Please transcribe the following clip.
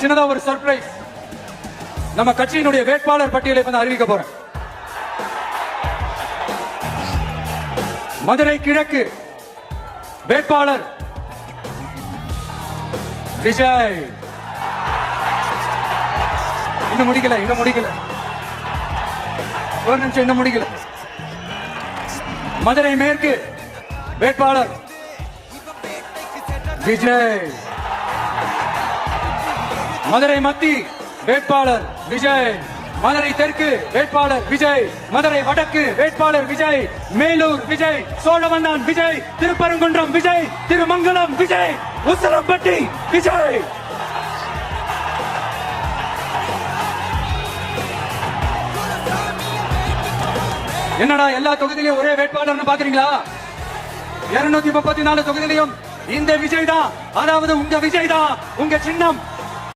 சின்னதா ஒரு சர்ப்ரைஸ். நம்ம கட்சியினுடைய வேட்பாளர் பட்டியலை வந்து அறிவிக்க போறேன். மதுரை கிழக்கு வேட்பாளர் விஜய். இன்னும் முடிக்கல ஒரு நிமிஷம், இன்னும் முடிக்கல. மதுரை மேற்கு வேட்பாளர் விஜய். மதுரை மத்தி வேட்பாளர் விஜய். மதுரை தெற்கு வேட்பாளர் விஜய். மதுரை வடக்கு வேட்பாளர் விஜய். மேலூர் விஜய். சோழவந்தான் விஜய். திருப்பரங்குன்றம் விஜய். திருமங்கலம் விஜய். உசிலம்பட்டி விஜய். என்னடா எல்லா தொகுதியிலும் ஒரே வேட்பாளர் பாக்குறீங்களா? 234 தொகுதியிலும் இந்த விஜய் தான், அதாவது உங்க விஜய் தான். உங்க சின்னம்